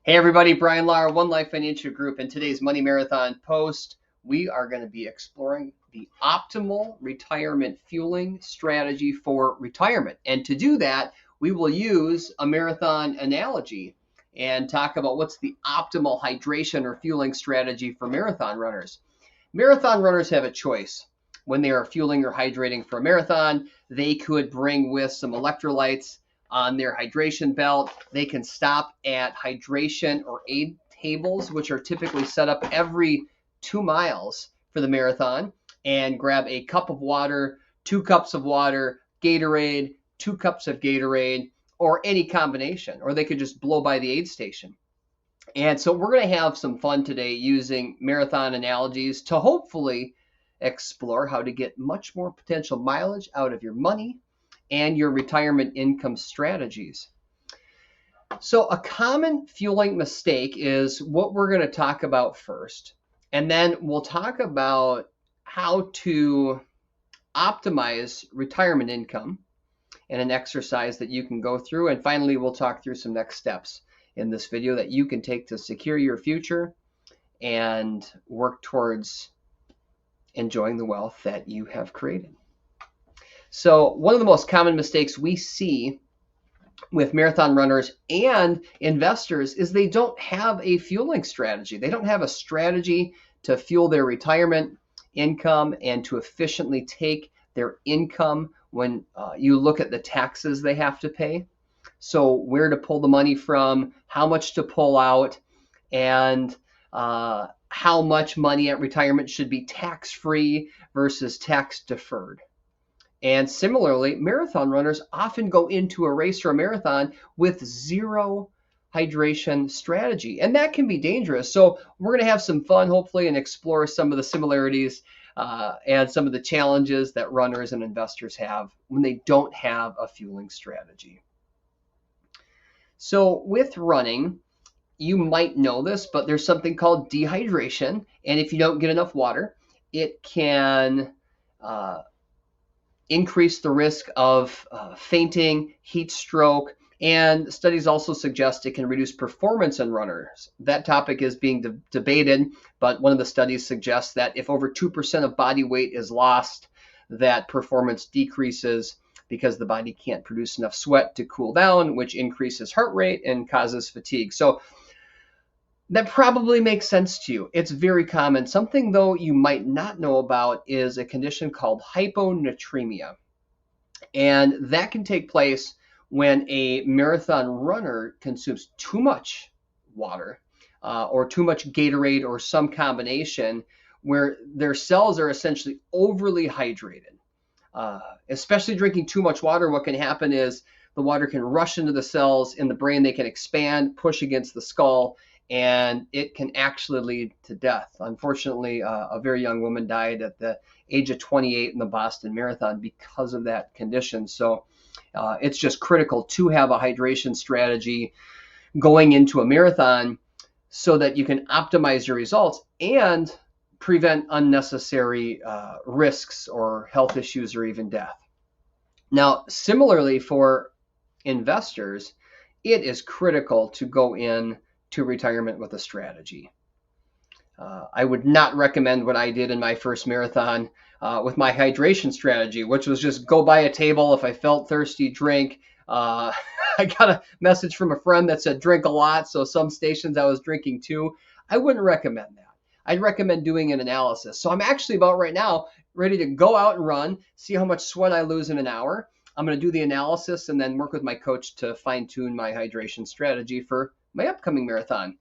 Hey everybody, Brian Lahr, One Life Financial Group. In today's Money Marathon post, we are going to be exploring the optimal retirement fueling strategy for retirement. And to do that, we will use a marathon analogy and talk about what's the optimal hydration or fueling strategy for marathon runners. Marathon runners have a choice. When they are fueling or hydrating for a marathon, they could bring with some electrolytes on their hydration belt. They can stop at hydration or aid tables, which are typically set up every 2 miles for the marathon, and grab a cup of water, 2 cups of water, Gatorade, 2 cups of Gatorade, or any combination. Or they could just blow by the aid station. And so we're going to have some fun today using marathon analogies to hopefully explore how to get much more potential mileage out of your money and your retirement income strategies. So a common fueling mistake is what we're going to talk about first. And then we'll talk about how to optimize retirement income and an exercise that you can go through. And finally, we'll talk through some next steps in this video that you can take to secure your future and work towards enjoying the wealth that you have created. So one of the most common mistakes we see with marathon runners and investors is they don't have a fueling strategy. They don't have a strategy to fuel their retirement income and to efficiently take their income when you look at the taxes they have to pay. So where to pull the money from, how much to pull out, and how much money at retirement should be tax-free versus tax-deferred. And similarly, marathon runners often go into a race or a marathon with zero hydration strategy, and that can be dangerous. So we're going to have some fun, hopefully, and explore some of the similarities and some of the challenges that runners and investors have when they don't have a fueling strategy. So with running, you might know this, but there's something called dehydration, and if you don't get enough water, it can increase the risk of fainting, heat stroke, and studies also suggest it can reduce performance in runners. That topic is being debated, but one of the studies suggests that if over 2% of body weight is lost, that performance decreases because the body can't produce enough sweat to cool down, which increases heart rate and causes fatigue. So that probably makes sense to you. It's very common. Something, though, you might not know about is a condition called hyponatremia. And that can take place when a marathon runner consumes too much water or too much Gatorade or some combination where their cells are essentially overly hydrated. Especially drinking too much water, what can happen is the water can rush into the cells in the brain. They can expand, push against the skull, and it can actually lead to death. Unfortunately, a very young woman died at the age of 28 in the Boston Marathon because of that condition. So it's just critical to have a hydration strategy going into a marathon so that you can optimize your results and prevent unnecessary risks or health issues or even death. Now, similarly for investors, it is critical to go in to retirement with a strategy. I would not recommend what I did in my first marathon with my hydration strategy, which was just go by a table. If I felt thirsty, drink. I got a message from a friend that said drink a lot, so some stations I was drinking too. I wouldn't recommend that. I'd recommend doing an analysis. So I'm actually about right now ready to go out and run, see how much sweat I lose in an hour. I'm going to do the analysis and then work with my coach to fine tune my hydration strategy for my upcoming marathon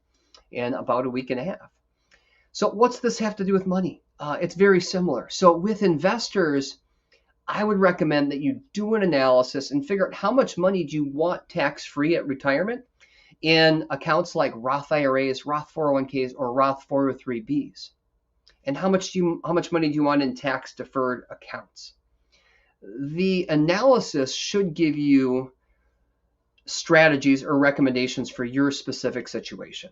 in about a week and a half. So what's this have to do with money? It's very similar. So with investors, I would recommend that you do an analysis and figure out how much money do you want tax-free at retirement in accounts like Roth IRAs, Roth 401ks, or Roth 403bs. And how much money do you want in tax-deferred accounts? The analysis should give you strategies or recommendations for your specific situation.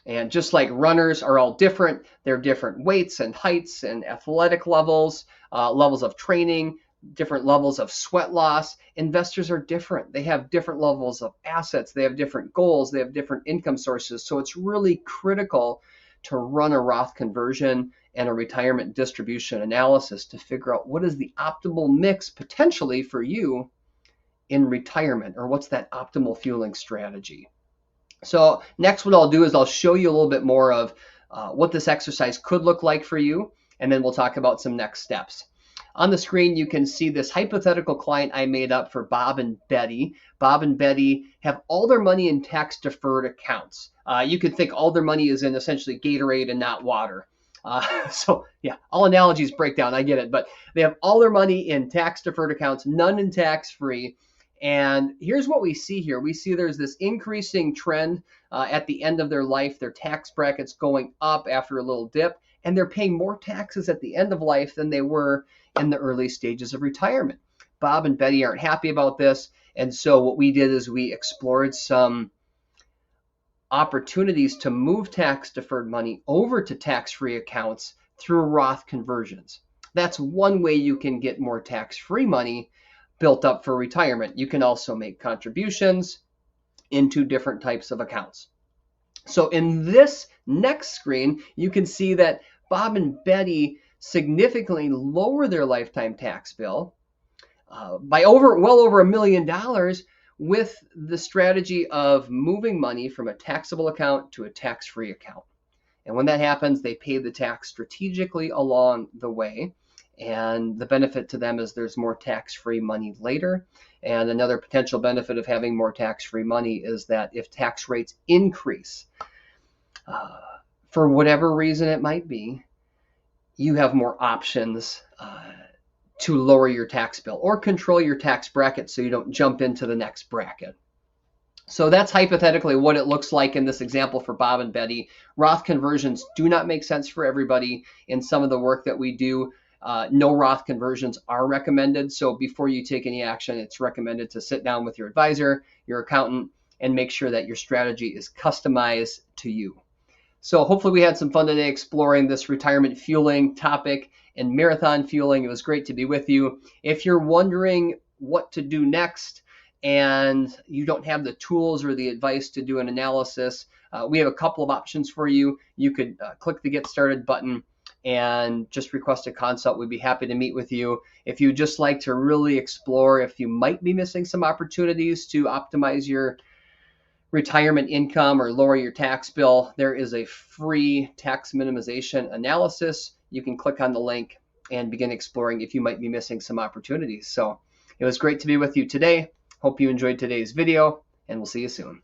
And just like runners are all different, they're different weights and heights and athletic levels, levels of training, different levels of sweat loss. Investors are different. They have different levels of assets. They have different goals. They have different income sources. So it's really critical to run a Roth conversion and a retirement distribution analysis to figure out what is the optimal mix potentially for you in retirement, or what's that optimal fueling strategy. So next, what I'll do is I'll show you a little bit more of what this exercise could look like for you, and then we'll talk about some next steps. On the screen, you can see this hypothetical client I made up for Bob and Betty. Bob and Betty have all their money in tax-deferred accounts. You could think all their money is in essentially Gatorade and not water. So yeah, all analogies break down, I get it. But they have all their money in tax-deferred accounts, none in tax-free. And here's what we see here. We see there's this increasing trend at the end of their life. Their tax bracket's going up after a little dip, and they're paying more taxes at the end of life than they were in the early stages of retirement. Bob and Betty aren't happy about this, and so what we did is we explored some opportunities to move tax-deferred money over to tax-free accounts through Roth conversions. That's one way you can get more tax-free money built up for retirement. You can also make contributions into different types of accounts. So in this next screen, you can see that Bob and Betty significantly lower their lifetime tax bill by well over $1 million with the strategy of moving money from a taxable account to a tax-free account. And when that happens, they pay the tax strategically along the way. And the benefit to them is there's more tax-free money later. And another potential benefit of having more tax-free money is that if tax rates increase, for whatever reason it might be, you have more options to lower your tax bill or control your tax bracket so you don't jump into the next bracket. So that's hypothetically what it looks like in this example for Bob and Betty. Roth conversions do not make sense for everybody. In some of the work that we do, no Roth conversions are recommended. So before you take any action, it's recommended to sit down with your advisor, your accountant, and make sure that your strategy is customized to you. So hopefully we had some fun today exploring this retirement fueling topic and marathon fueling. It was great to be with you. If you're wondering what to do next and you don't have the tools or the advice to do an analysis, we have a couple of options for you. You could click the Get Started button and just request a consult. We'd be happy to meet with you. If you'd just like to really explore if you might be missing some opportunities to optimize your retirement income or lower your tax bill, there is a free tax minimization analysis. You can click on the link and begin exploring if you might be missing some opportunities. So it was great to be with you today. Hope you enjoyed today's video, and we'll see you soon.